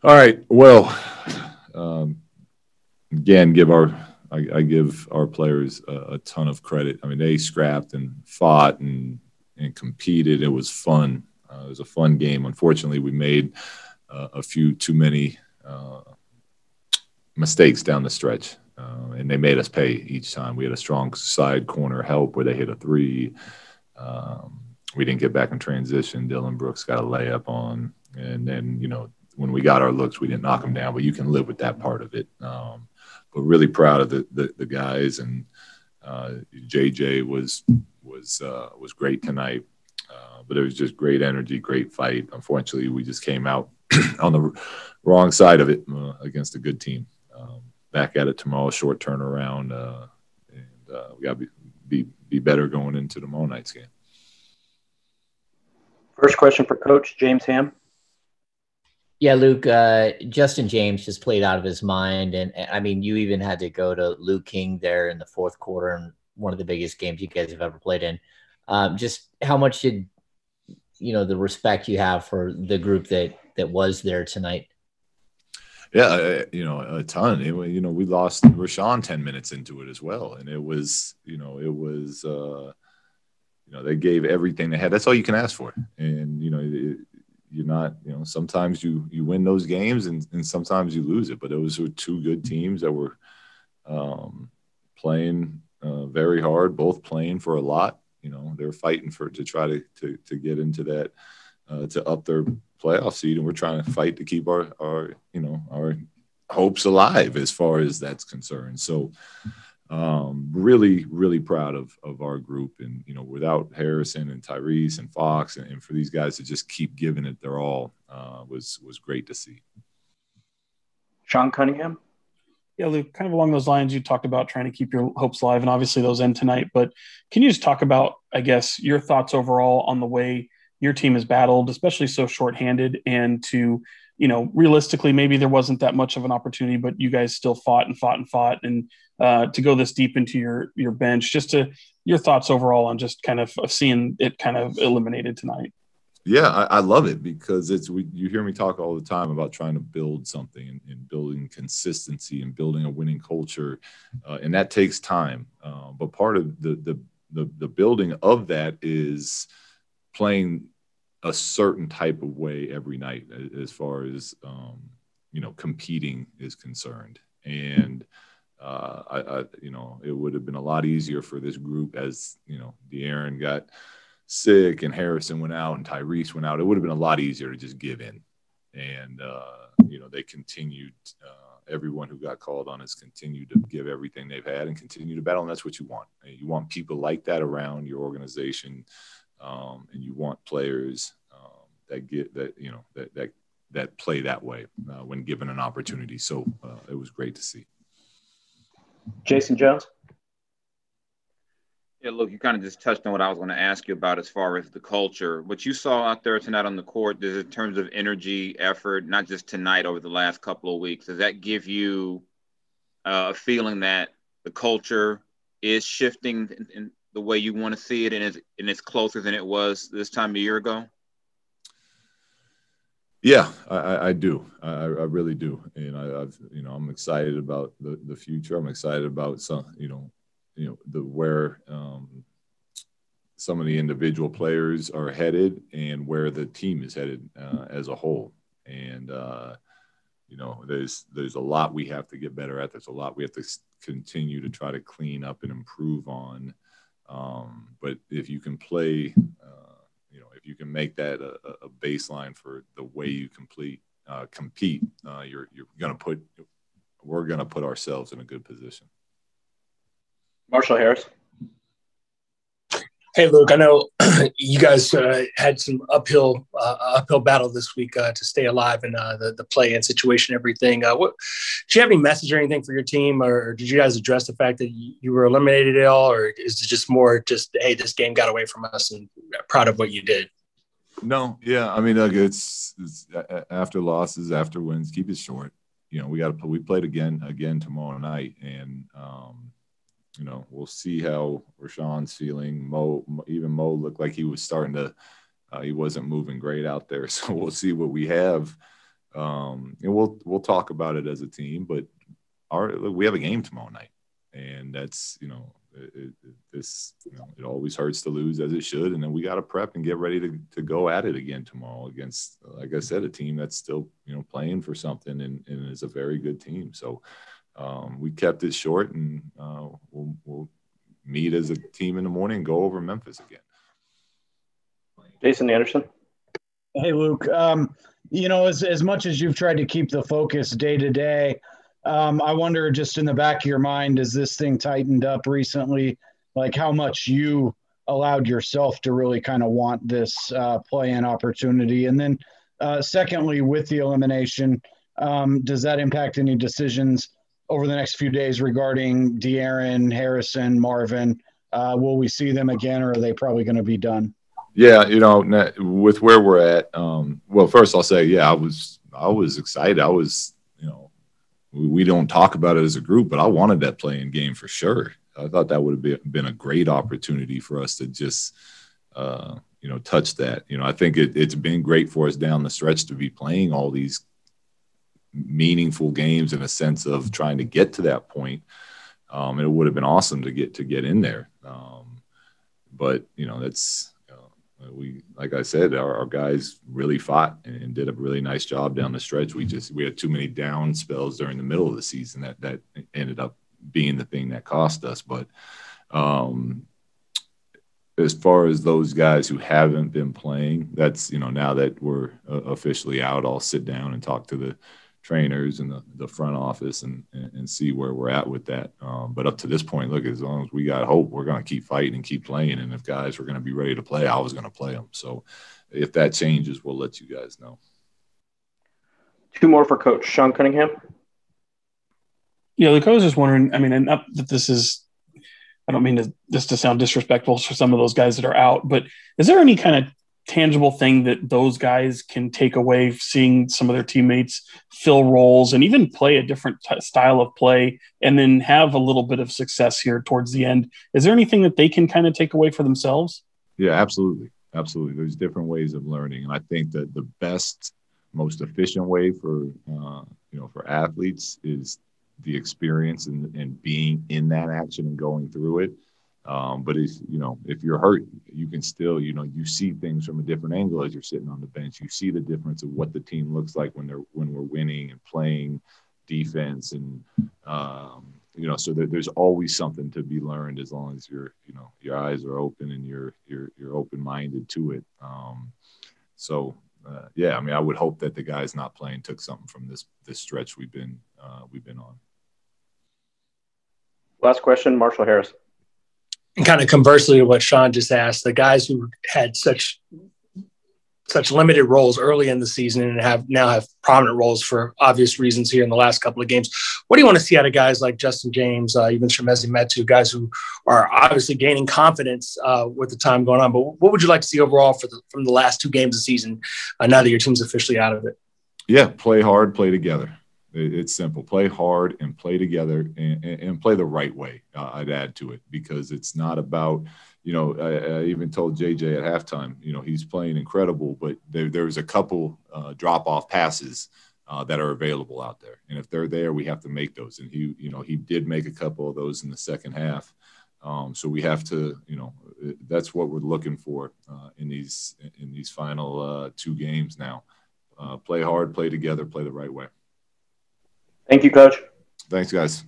All right. Well, again, I give our players a ton of credit. I mean, they scrapped and fought and competed. It was fun. It was a fun game. Unfortunately, we made a few too many mistakes down the stretch, and they made us pay each time. We had a strong side corner help where they hit a three. We didn't get back in transition. Dylan Brooks got a layup on, and then when we got our looks, we didn't knock them down. But you can live with that part of it. But really proud of the guys, and JJ was great tonight. But it was just great energy, great fight. Unfortunately, we just came out on the wrong side of it against a good team. Back at it tomorrow, short turnaround, and we got to be better going into tomorrow night's game. First question for Coach James Ham. Yeah, Luke, Justin James just played out of his mind. And I mean, you even had to go to Luke King there in the fourth quarter in one of the biggest games you guys have ever played in. Just how much did, the respect you have for the group that was there tonight? Yeah, a ton. We lost Richaun 10 minutes into it as well. And it was, they gave everything they had. That's all you can ask for. And, you're not, sometimes you win those games and sometimes you lose it. But those were two good teams that were playing very hard, both playing for a lot. They're fighting to try to get into that, to up their playoff seed. And we're trying to fight to keep our hopes alive as far as that's concerned. So really, really proud of our group. And, without Harrison and Tyrese and Fox and for these guys to just keep giving it their all was great to see. Sean Cunningham. Yeah, Luke, kind of along those lines, you talked about trying to keep your hopes alive, and obviously those end tonight. But can you just talk about, I guess, your thoughts overall on the way your team has battled, especially so shorthanded, and to, realistically, maybe there wasn't that much of an opportunity, but you guys still fought, and to go this deep into your bench, your thoughts overall on just kind of seeing it kind of eliminated tonight. Yeah, I love it because you hear me talk all the time about trying to build something and building consistency and building a winning culture, and that takes time. But part of the building of that is playing a certain type of way every night, as far as competing is concerned. And it would have been a lot easier for this group as De'Aaron got sick and Harrison went out and Tyrese went out. It would have been a lot easier to just give in. And, they continued, everyone who got called on has continued to give everything they've had and continue to battle. And that's what you want. You want people like that around your organization. And you want players that play that way when given an opportunity. So it was great to see. Jason Jones. Yeah, look, you kind of just touched on what I was going to ask you about as far as the culture. What you saw out there tonight on the court, in terms of energy, effort, not just tonight, over the last couple of weeks, does that give you a feeling that the culture is shifting in the way you want to see it, and it's closer than it was this time a year ago? Yeah, I do. I really do. And I'm excited about the future. I'm excited about where some of the individual players are headed and where the team is headed as a whole. And there's a lot we have to get better at. There's a lot we have to continue to try to clean up and improve on. But if you can play, if you can make that a baseline for the way you compete, we're gonna put ourselves in a good position. Marshall Harris. Hey, Luke, I know you guys had some uphill battle this week to stay alive in the play-in situation, everything. Do you have any message or anything for your team, or did you guys address the fact that you were eliminated at all, or is it just more hey, this game got away from us and proud of what you did? No, yeah, I mean, it's after losses, after wins, keep it short. We played again tomorrow night, and we'll see how Richaun's feeling. Mo looked like he was starting to he wasn't moving great out there. So we'll see what we have And we'll talk about it as a team, but we have a game tomorrow night, and that's, it always hurts to lose, as it should. And then we got to prep and get ready to go at it again tomorrow against, like I said, a team that's still, playing for something and is a very good team. So we kept it short, and we'll meet as a team in the morning and go over Memphis again. Jason Anderson. Hey, Luke. As much as you've tried to keep the focus day to day, I wonder, just in the back of your mind, as this thing tightened up recently, like how much you allowed yourself to really kind of want this play-in opportunity. And then secondly, with the elimination, does that impact any decisions over the next few days regarding De'Aaron, Harrison, Marvin? Will we see them again, or are they probably going to be done? Yeah, with where we're at, well, first I'll say, yeah, I was excited. We don't talk about it as a group, but I wanted that play-in game for sure. I thought that would have been a great opportunity for us to just, touch that. I think it's been great for us down the stretch to be playing all these meaningful games in a sense of trying to get to that point. And it would have been awesome to get in there. But that's like I said, our guys really fought and did a really nice job down the stretch. We had too many down spells during the middle of the season that ended up being the thing that cost us. But as far as those guys who haven't been playing, that's, now that we're officially out, I'll sit down and talk to the trainers and the front office and see where we're at with that. But up to this point, look, as long as we got hope, we're going to keep fighting and keep playing. And if guys were going to be ready to play, I was going to play them. So if that changes, we'll let you guys know. Two more for Coach Sean Cunningham. Yeah, Luke, I was just wondering, and not that this is, I don't mean this to sound disrespectful for some of those guys that are out, but is there any kind of tangible thing that those guys can take away, seeing some of their teammates fill roles and even play a different style of play and then have a little bit of success here towards the end? Is there anything that they can kind of take away for themselves? Yeah, absolutely. Absolutely. There's different ways of learning. And I think that the best, most efficient way for athletes is the experience and being in that action and going through it. But if you're hurt, you can still, you see things from a different angle as you're sitting on the bench. You see the difference of what the team looks like when we're winning and playing defense, and so there's always something to be learned as long as your eyes are open and you're open-minded to it. I would hope that the guys not playing took something from this stretch we've been on. Last question, Marshall Harris. And kind of conversely to what Sean just asked, the guys who had such limited roles early in the season and now have prominent roles for obvious reasons here in the last couple of games. What do you want to see out of guys like Justin James, even Shemezi Metu, guys who are obviously gaining confidence with the time going on? But what would you like to see overall from the last two games of the season now that your team's officially out of it? Yeah, play hard, play together. It's simple. Play hard and play together and play the right way. I'd add to it, because it's not about, I even told JJ at halftime, he's playing incredible, but there's a couple drop-off passes that are available out there. And if they're there, we have to make those. And he did make a couple of those in the second half. So we have to, that's what we're looking for in these final two games now. Play hard, play together, play the right way. Thank you, Coach. Thanks, guys.